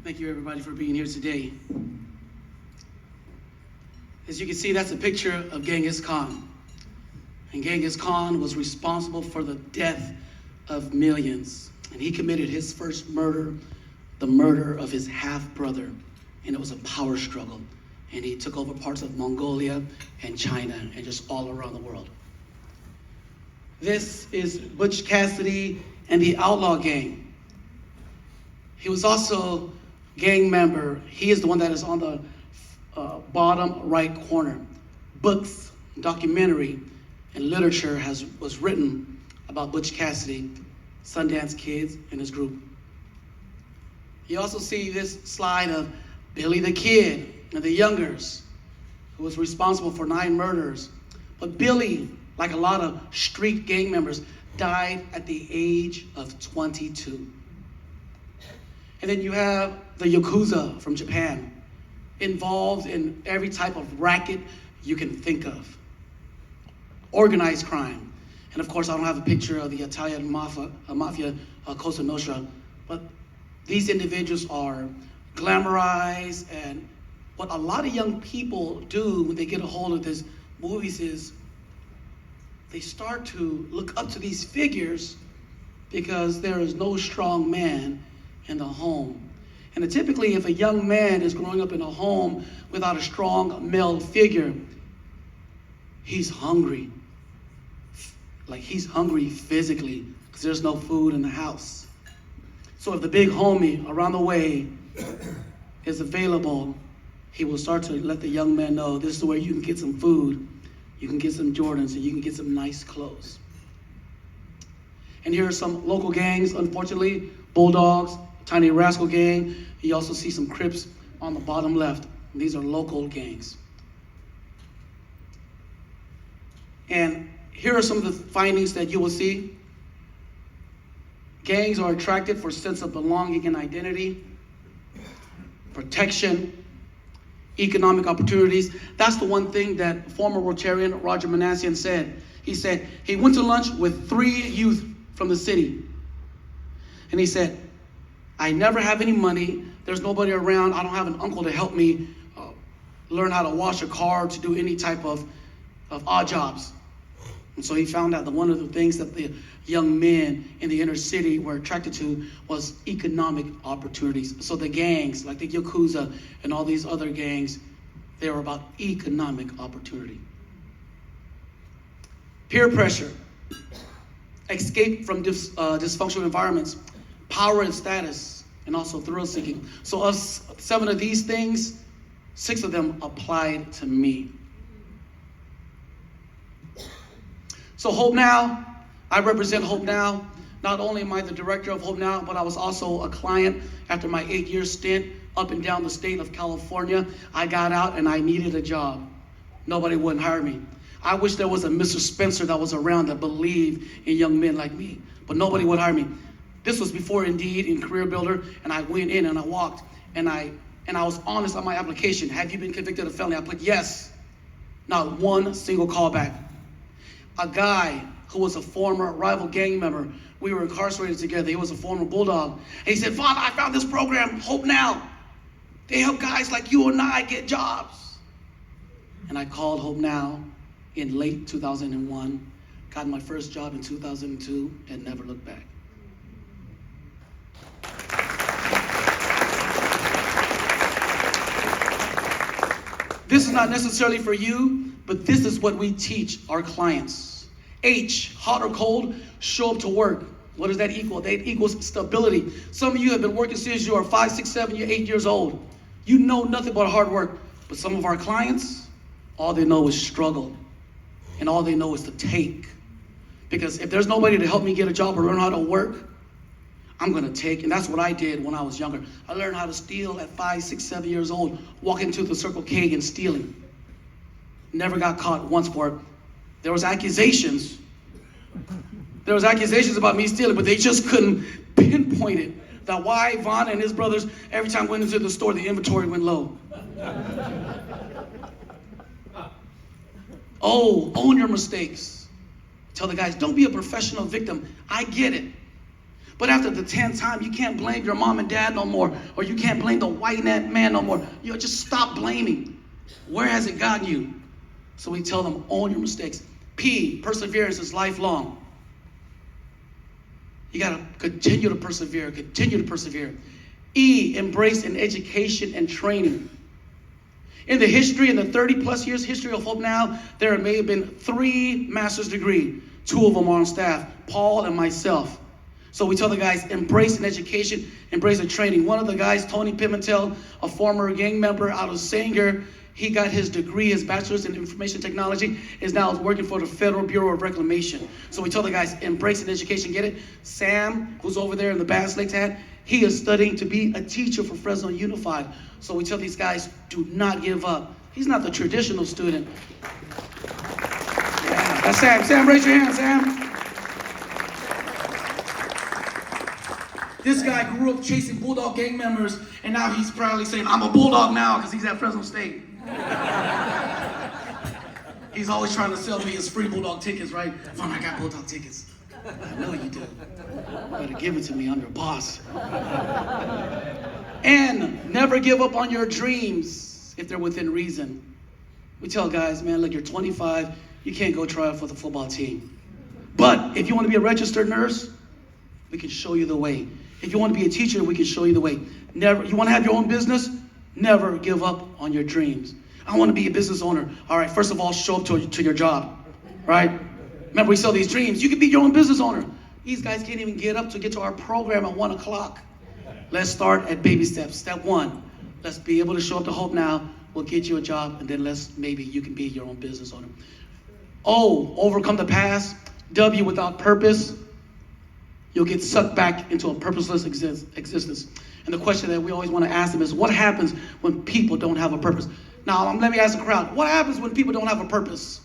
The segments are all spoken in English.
Thank you, everybody, for being here today. As you can see, that's a picture of Genghis Khan. And Genghis Khan was responsible for the death of millions. And he committed his first murder, the murder of his half-brother. And it was a power struggle. And he took over parts of Mongolia and China and just all around the world. This is Butch Cassidy and the Outlaw Gang. He was also a gang member. He is the one that is on the bottom right corner. Books, documentary, and literature was written about Butch Cassidy, Sundance Kids, and his group. You also see this slide of Billy the Kid and the Youngers, who was responsible for 9 murders. But Billy, like a lot of street gang members, died at the age of 22. And then you have the Yakuza from Japan, involved in every type of racket you can think of. Organized crime. And of course, I don't have a picture of the Italian mafia, Cosa Nostra, but these individuals are glamorized, and what a lot of young people do when they get a hold of these movies is they start to look up to these figures because there is no strong man in the home. And typically, if a young man is growing up in a home without a strong male figure, he's hungry. Like, he's hungry physically because there's no food in the house. So if the big homie around the way is available, he will start to let the young man know this is where you can get some food, you can get some Jordans, and you can get some nice clothes. And here are some local gangs, unfortunately, Bulldogs, Tiny Rascal Gang. You also see some Crips on the bottom left. These are local gangs. And here are some of the findings that you will see. Gangs are attracted for sense of belonging and identity, protection, economic opportunities. That's the one thing that former Rotarian Roger Manassian said. He said he went to lunch with 3 youth from the city. And he said, I never have any money. There's nobody around. I don't have an uncle to help me learn how to wash a car, to do any type of odd jobs. And so he found out that one of the things that the young men in the inner city were attracted to was economic opportunities. So the gangs, like the Yakuza and all these other gangs, they were about economic opportunity. Peer pressure, escape from dysfunctional environments, power and status, and also thrill seeking. So of 7 of these things, 6 of them applied to me. So Hope Now, I represent Hope Now. Not only am I the director of Hope Now, but I was also a client after my 8-year stint up and down the state of California. I got out and I needed a job. Nobody wouldn't hire me. I wish there was a Mr. Spencer that was around that believed in young men like me, but nobody would hire me. This was before Indeed and Career Builder, and I went in and I walked, and I was honest on my application. Have you been convicted of felony? I put yes. Not one single callback. A guy who was a former rival gang member, we were incarcerated together. He was a former Bulldog. And he said, Vanna, I found this program, Hope Now. They help guys like you and I get jobs. And I called Hope Now in late 2001, got my first job in 2002, and never looked back. This is not necessarily for you, but this is what we teach our clients. H, hot or cold, show up to work. What does that equal? That equals stability. Some of you have been working since you are 5, 6, 7, you're 8 years old. You know nothing about hard work. But some of our clients, all they know is struggle. And all they know is to take. Because if there's nobody to help me get a job or learn how to work, I'm gonna take, and that's what I did when I was younger. I learned how to steal at 5, 6, 7 years old, walking into the Circle K and stealing. Never got caught once for it. There was accusations. There was accusations about me stealing, but they just couldn't pinpoint it. That why Vanna and his brothers, every time we went into the store, the inventory went low. Oh, own your mistakes. Tell the guys, don't be a professional victim. I get it. But after the 10th time, you can't blame your mom and dad no more, or you can't blame the white man no more. Just stop blaming. Where has it gotten you? So we tell them, own your mistakes. P, perseverance is lifelong. You got to continue to persevere, continue to persevere. E, embrace an education and training. In the 30 plus years history of Hope Now, there may have been 3 master's degrees. 2 of them are on staff, Paul and myself. So we tell the guys, embrace an education, embrace a training. One of the guys, Tony Pimentel, a former gang member out of Sanger, he got his degree, his bachelor's in information technology, is now working for the Federal Bureau of Reclamation. So we tell the guys, embrace an education, get it? Sam, who's over there in the Bass Lakes hat, he is studying to be a teacher for Fresno Unified. So we tell these guys, do not give up. He's not the traditional student. Yeah, that's Sam. Sam, raise your hand, Sam. This guy grew up chasing Bulldog gang members, and now he's proudly saying, I'm a Bulldog now, because he's at Fresno State. He's always trying to sell me his free Bulldog tickets, right? Vanna, I got Bulldog tickets. I know you do. You better give it to me, I'm your boss. And never give up on your dreams if they're within reason. We tell guys, man, look, you're 25, you can't go try out for the football team. But if you want to be a registered nurse, we can show you the way. If you want to be a teacher, we can show you the way. You want to have your own business? Never give up on your dreams. I want to be a business owner. All right, first of all, show up to your job, right? Remember, we sell these dreams. You can be your own business owner. These guys can't even get up to get to our program at 1 o'clock. Let's start at baby steps. Step 1, let's be able to show up to Hope Now. We'll get you a job, and then maybe you can be your own business owner. O, overcome the past. W, without purpose. You'll get sucked back into a purposeless existence. And the question that we always want to ask them is, what happens when people don't have a purpose? Now, let me ask the crowd, what happens when people don't have a purpose?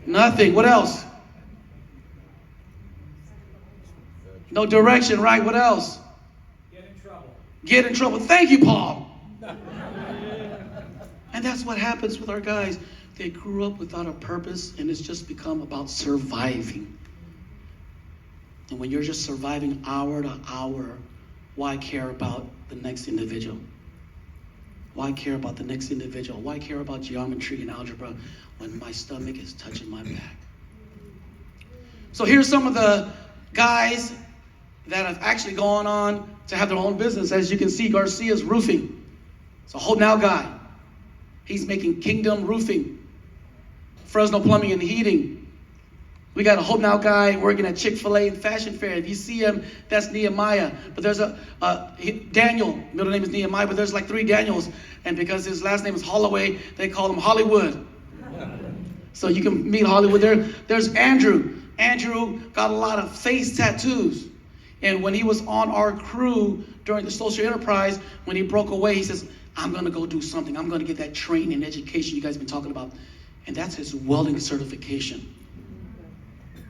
Nothing. What else? No direction, right? What else? Get in trouble. Get in trouble. Thank you, Paul. And that's what happens with our guys. They grew up without a purpose, and it's just become about surviving. And when you're just surviving hour to hour, why care about the next individual? Why care about the next individual? Why care about geometry and algebra when my stomach is touching my back? So here's some of the guys that have actually gone on to have their own business. As you can see, Garcia's roofing. It's a Hope Now guy. He's making Kingdom Roofing. Fresno Plumbing and Heating. We got a Hope Now guy working at Chick-fil-A and Fashion Fair. If you see him, that's Nehemiah. But there's Daniel, middle name is Nehemiah, but there's like 3 Daniels. And because his last name is Holloway, they call him Hollywood. So you can meet Hollywood there. There's Andrew. Andrew got a lot of face tattoos. And when he was on our crew during the social enterprise, when he broke away, he says, I'm going to go do something. I'm going to get that training and education you guys have been talking about. And that's his welding certification.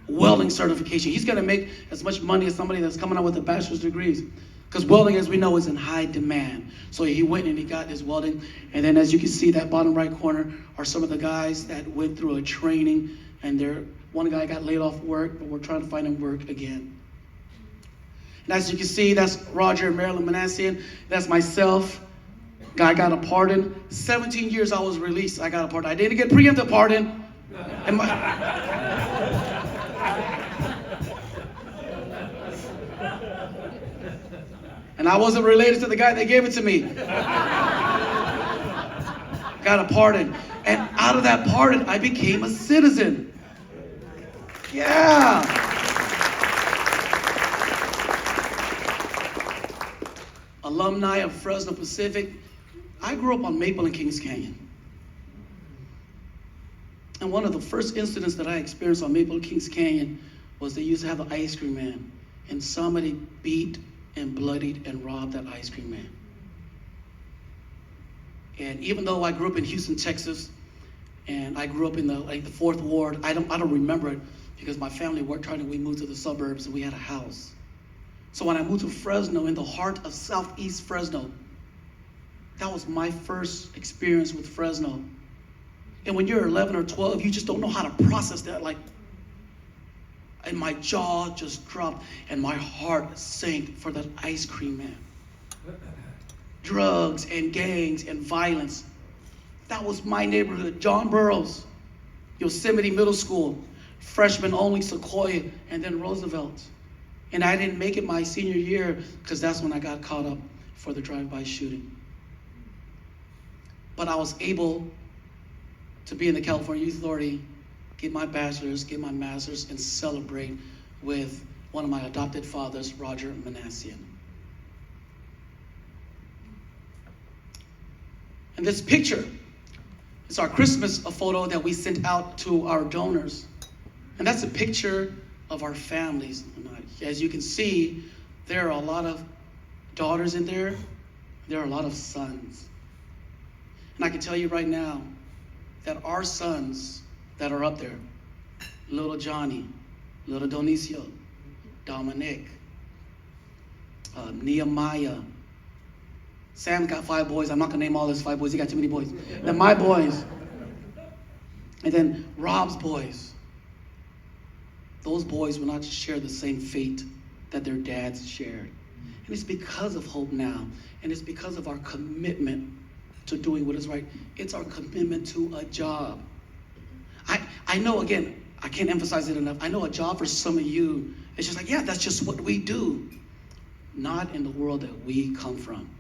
Welding certification. He's going to make as much money as somebody that's coming out with a bachelor's degrees. Because welding, as we know, is in high demand. So he went and he got his welding. And then as you can see, that bottom right corner are some of the guys that went through a training. And one guy got laid off work, but we're trying to find him work again. And as you can see, that's Roger and Marilyn Manassian. That's myself. Guy got a pardon. 17 years I was released. I got a pardon. I didn't get preemptive pardon. And I wasn't related to the guy that gave it to me. Got a pardon. And out of that pardon, I became a citizen. Yeah. Alumni of Fresno Pacific. I grew up on Maple and Kings Canyon. And one of the first incidents that I experienced on Maple and Kings Canyon was they used to have an ice cream man. And somebody beat and bloodied and robbed that ice cream man. And even though I grew up in Houston, Texas, and I grew up in the 4th Ward, I don't remember it because my family worked hard and we moved to the suburbs and we had a house. So when I moved to Fresno, in the heart of Southeast Fresno, that was my first experience with Fresno. And when you're 11 or 12, you just don't know how to process that. Like, And my jaw just dropped, and my heart sank for that ice cream man. Drugs and gangs and violence. That was my neighborhood. John Burroughs, Yosemite Middle School, freshman only, Sequoia, and then Roosevelt. And I didn't make it my senior year because that's when I got caught up for the drive-by shooting. But I was able to be in the California Youth Authority, get my bachelor's, get my master's, and celebrate with one of my adopted fathers, Roger Manassian. And this picture is our Christmas photo that we sent out to our donors. And that's a picture of our families. As you can see, there are a lot of daughters in there. There are a lot of sons. And I can tell you right now that our sons that are up there, little Johnny, little Donicio, Dominic, Nehemiah, Sam got 5 boys. I'm not gonna name all his 5 boys. He got too many boys. Then my boys. And then Rob's boys. Those boys will not share the same fate that their dads shared. And it's because of Hope Now. And it's because of our commitment to doing what is right. It's our commitment to a job. I know, again, I can't emphasize it enough. I know a job for some of you, it's just like, yeah, that's just what we do. Not in the world that we come from.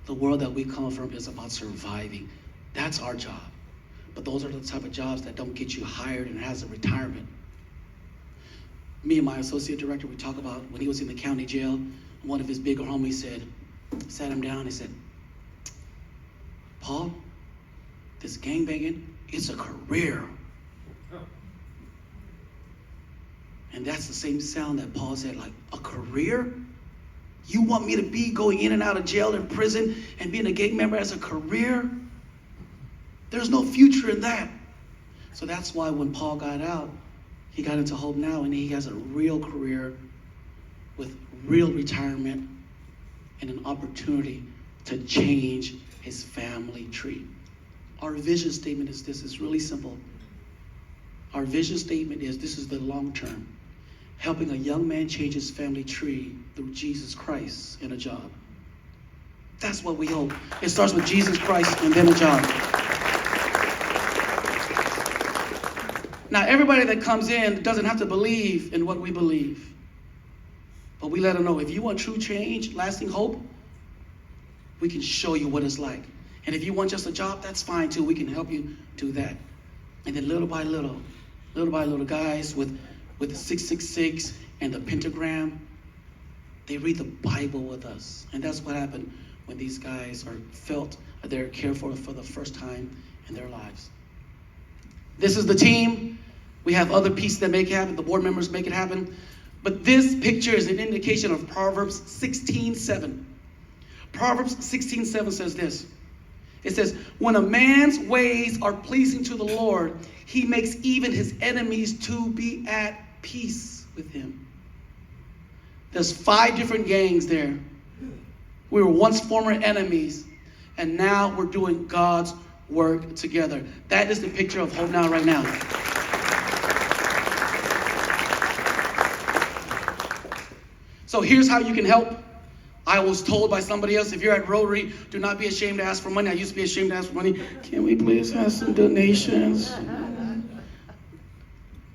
The world that we come from is about surviving. That's our job. But those are the type of jobs that don't get you hired and has a retirement. Me and my associate director, we talk about when he was in the county jail, one of his bigger homies sat him down and said, Paul, this gangbanging, it's a career. And that's the same sound that Paul said, like, a career? You want me to be going in and out of jail and prison and being a gang member as a career? There's no future in that. So that's why when Paul got out, he got into Hope Now, and he has a real career with real retirement and an opportunity to change his family tree. Our vision statement is this. It's really simple. Our vision statement is this is the long term. Helping a young man change his family tree through Jesus Christ and a job. That's what we hope. It starts with Jesus Christ and then a job. Now, everybody that comes in doesn't have to believe in what we believe. But we let them know, if you want true change, lasting hope, we can show you what it's like. And if you want just a job, that's fine too. We can help you do that. And then little by little, guys with the 666 and the pentagram, they read the Bible with us. And that's what happened when these guys felt they're cared for the first time in their lives. This is the team. We have other pieces that make it happen. The board members make it happen. But this picture is an indication of Proverbs 16:7. Proverbs 16:7 says this. It says, when a man's ways are pleasing to the Lord, he makes even his enemies to be at peace with him. There's 5 different gangs there. We were once former enemies, and now we're doing God's work together. That is the picture of Hope Now right now. So here's how you can help. I was told by somebody else, if you're at Rotary, do not be ashamed to ask for money. I used to be ashamed to ask for money. Can we please have some donations?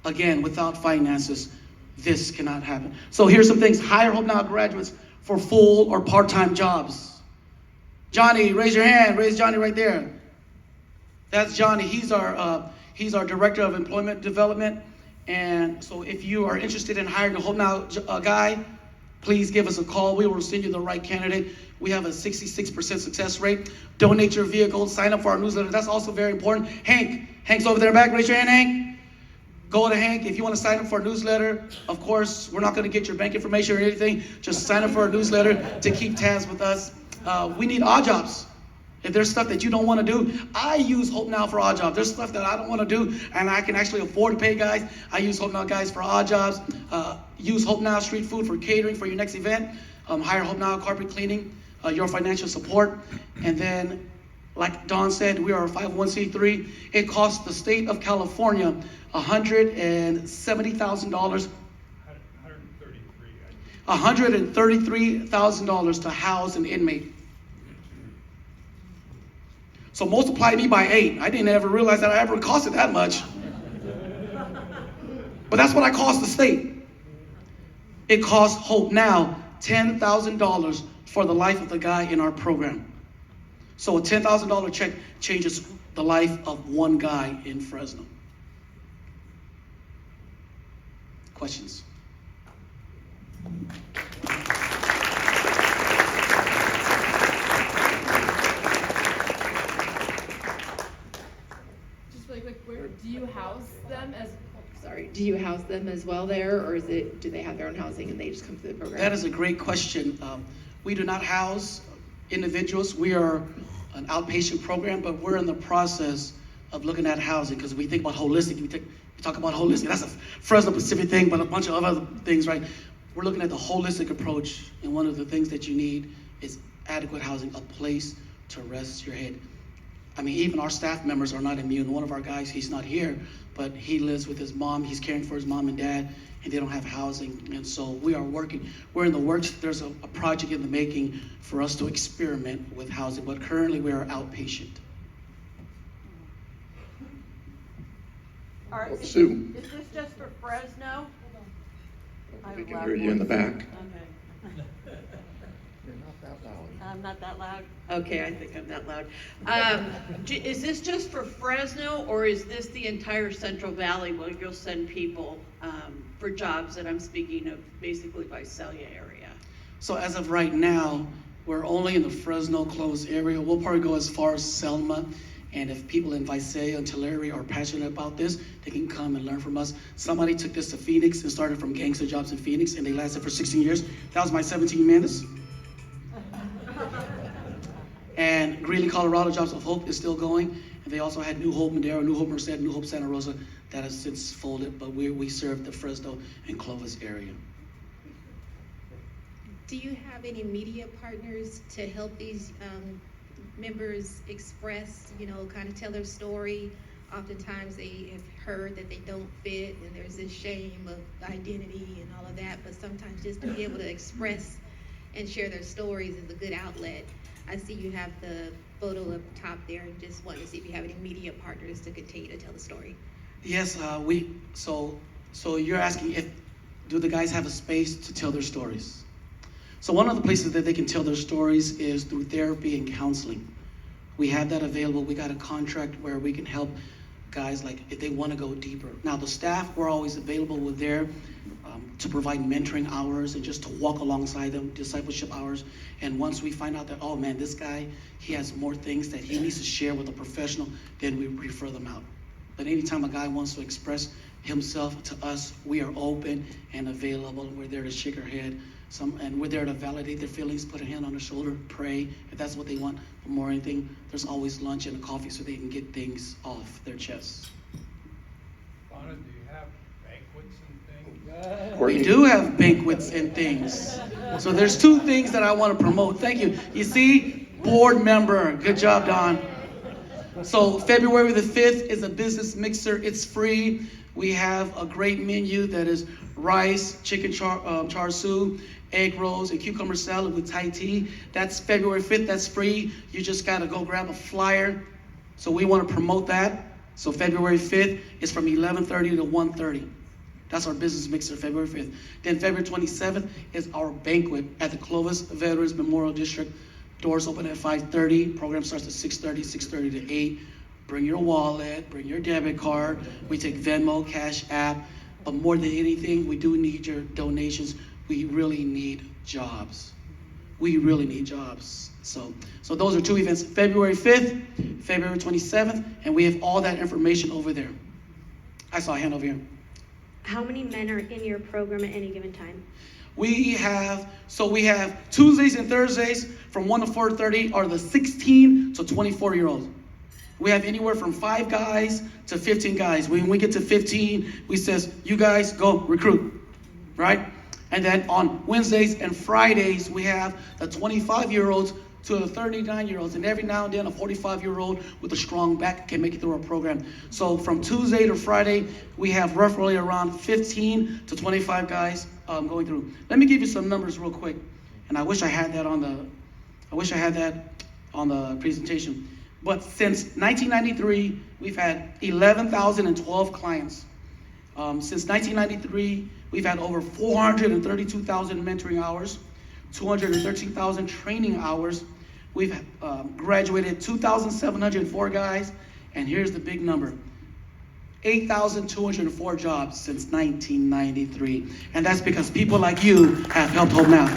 Again, without finances, this cannot happen. So here's some things. Hire Hope Now graduates for full or part-time jobs. Johnny, raise your hand. Raise Johnny right there. That's Johnny. He's our director of employment development. And so if you are interested in hiring a Hope Now guy, please give us a call. We will send you the right candidate. We have a 66% success rate. Donate your vehicle. Sign up for our newsletter. That's also very important. Hank's over there back. Raise your hand, Hank. Go to Hank if you want to sign up for a newsletter. Of course, we're not going to get your bank information or anything. Just sign up for a newsletter to keep tabs with us. We need odd jobs. If there's stuff that you don't want to do, I use Hope Now for odd jobs. There's stuff that I don't want to do and I can actually afford to pay guys. I use Hope Now guys for odd jobs. Use Hope Now street food for catering for your next event. Hire Hope Now carpet cleaning, your financial support. And then, like Don said, we are a 501c3. It costs the state of California $170,000 $133,000 to house an inmate. So multiply me by 8. I didn't ever realize that I ever costed that much. But that's what I cost the state. It costs Hope now $10,000 for the life of the guy in our program. So a $10,000 check changes the life of one guy in Fresno. Questions? Just really quick, where do you house them as? Do you house them as well there, or do they have their own housing and they just come through the program? That is a great question. We do not house individuals. We are an outpatient program, but we're in the process of looking at housing because we think about holistic. We talk about holistic. That's a Fresno Pacific thing, but a bunch of other things, right? We're looking at the holistic approach, and one of the things that you need is adequate housing, a place to rest your head. I mean, even our staff members are not immune. One of our guys, he's not here, but he lives with his mom. He's caring for his mom and dad, and they don't have housing. And so we are working. We're in the works. There's a project in the making for us to experiment with housing, but currently we are outpatient. All right, Sue. Is this just for Fresno? We can hear you in the back. Okay. You're not that loud. I'm not that loud? Okay, I think I'm that loud. Is this just for Fresno, or is this the entire Central Valley where you'll send people for jobs that I'm speaking of, basically Visalia area? So as of right now, we're only in the Fresno closed area. We'll probably go as far as Selma. And if people in Visalia and Tulare are passionate about this, they can come and learn from us. Somebody took this to Phoenix and started from gangster jobs in Phoenix, and they lasted for 16 years. That was my 17 minutes. And Greeley, Colorado, Jobs of Hope is still going. And they also had New Hope Madera, New Hope Merced, New Hope Santa Rosa. That has since folded, but we serve the Fresno and Clovis area. Do you have any media partners to help these members express, kind of tell their story? Oftentimes they have heard that they don't fit and there's this shame of identity and all of that, but sometimes just to be able to express and share their stories is a good outlet. I see you have the photo up top there, and just wanted to see if you have any media partners to continue to tell the story. Yes, so you're asking do the guys have a space to tell their stories? So one of the places that they can tell their stories is through therapy and counseling. We have that available. We got a contract where we can help guys, like if they want to go deeper. Now the staff, we're always available. We're there to provide mentoring hours and just to walk alongside them, discipleship hours. And once we find out that, oh man, this guy, he has more things that he needs to share with a professional, then we refer them out. But anytime a guy wants to express himself to us, we are open and available. We're there to shake our head. And we're there to validate their feelings, put a hand on their shoulder, pray, if that's what they want. But more anything, there's always lunch and a coffee so they can get things off their chests. Vanna, do you have banquets and things? We do have banquets and things. So there's two things that I want to promote. Thank you. You see, board member. Good job, Don. So February the 5th is a business mixer. It's free. We have a great menu that is rice, chicken char siu, egg rolls, and cucumber salad with Thai tea. That's February 5th. That's free. You just got to go grab a flyer. So we want to promote that. So February 5th is from 11:30 to 1:30. That's our business mixer, February 5th. Then February 27th is our banquet at the Clovis Veterans Memorial District. Doors open at 5:30. Program starts at 6:30, 6:30 to 8. Bring your wallet, bring your debit card. We take Venmo, Cash App. But more than anything, we do need your donations. We really need jobs. We really need jobs. So those are two events, February 5th, February 27th, and we have all that information over there. I saw a hand over here. How many men are in your program at any given time? We have Tuesdays and Thursdays from 1 to 4:30 are the 16 to 24-year-olds. We have anywhere from 5 guys to 15 guys. When we get to 15, we says, you guys go recruit, right? And then on Wednesdays and Fridays, we have the 25-year-olds to the 39-year-olds. And every now and then, a 45-year-old with a strong back can make it through our program. So from Tuesday to Friday, we have roughly around 15 to 25 guys. going through. Let me give you some numbers real quick, and I wish I had that on the presentation. But since 1993, we've had 11,012 clients. Since 1993, we've had over 432,000 mentoring hours, 213,000 training hours. We've graduated 2,704 guys, and here's the big number: 8,204 jobs since 1993. And that's because people like you have helped Hope Now.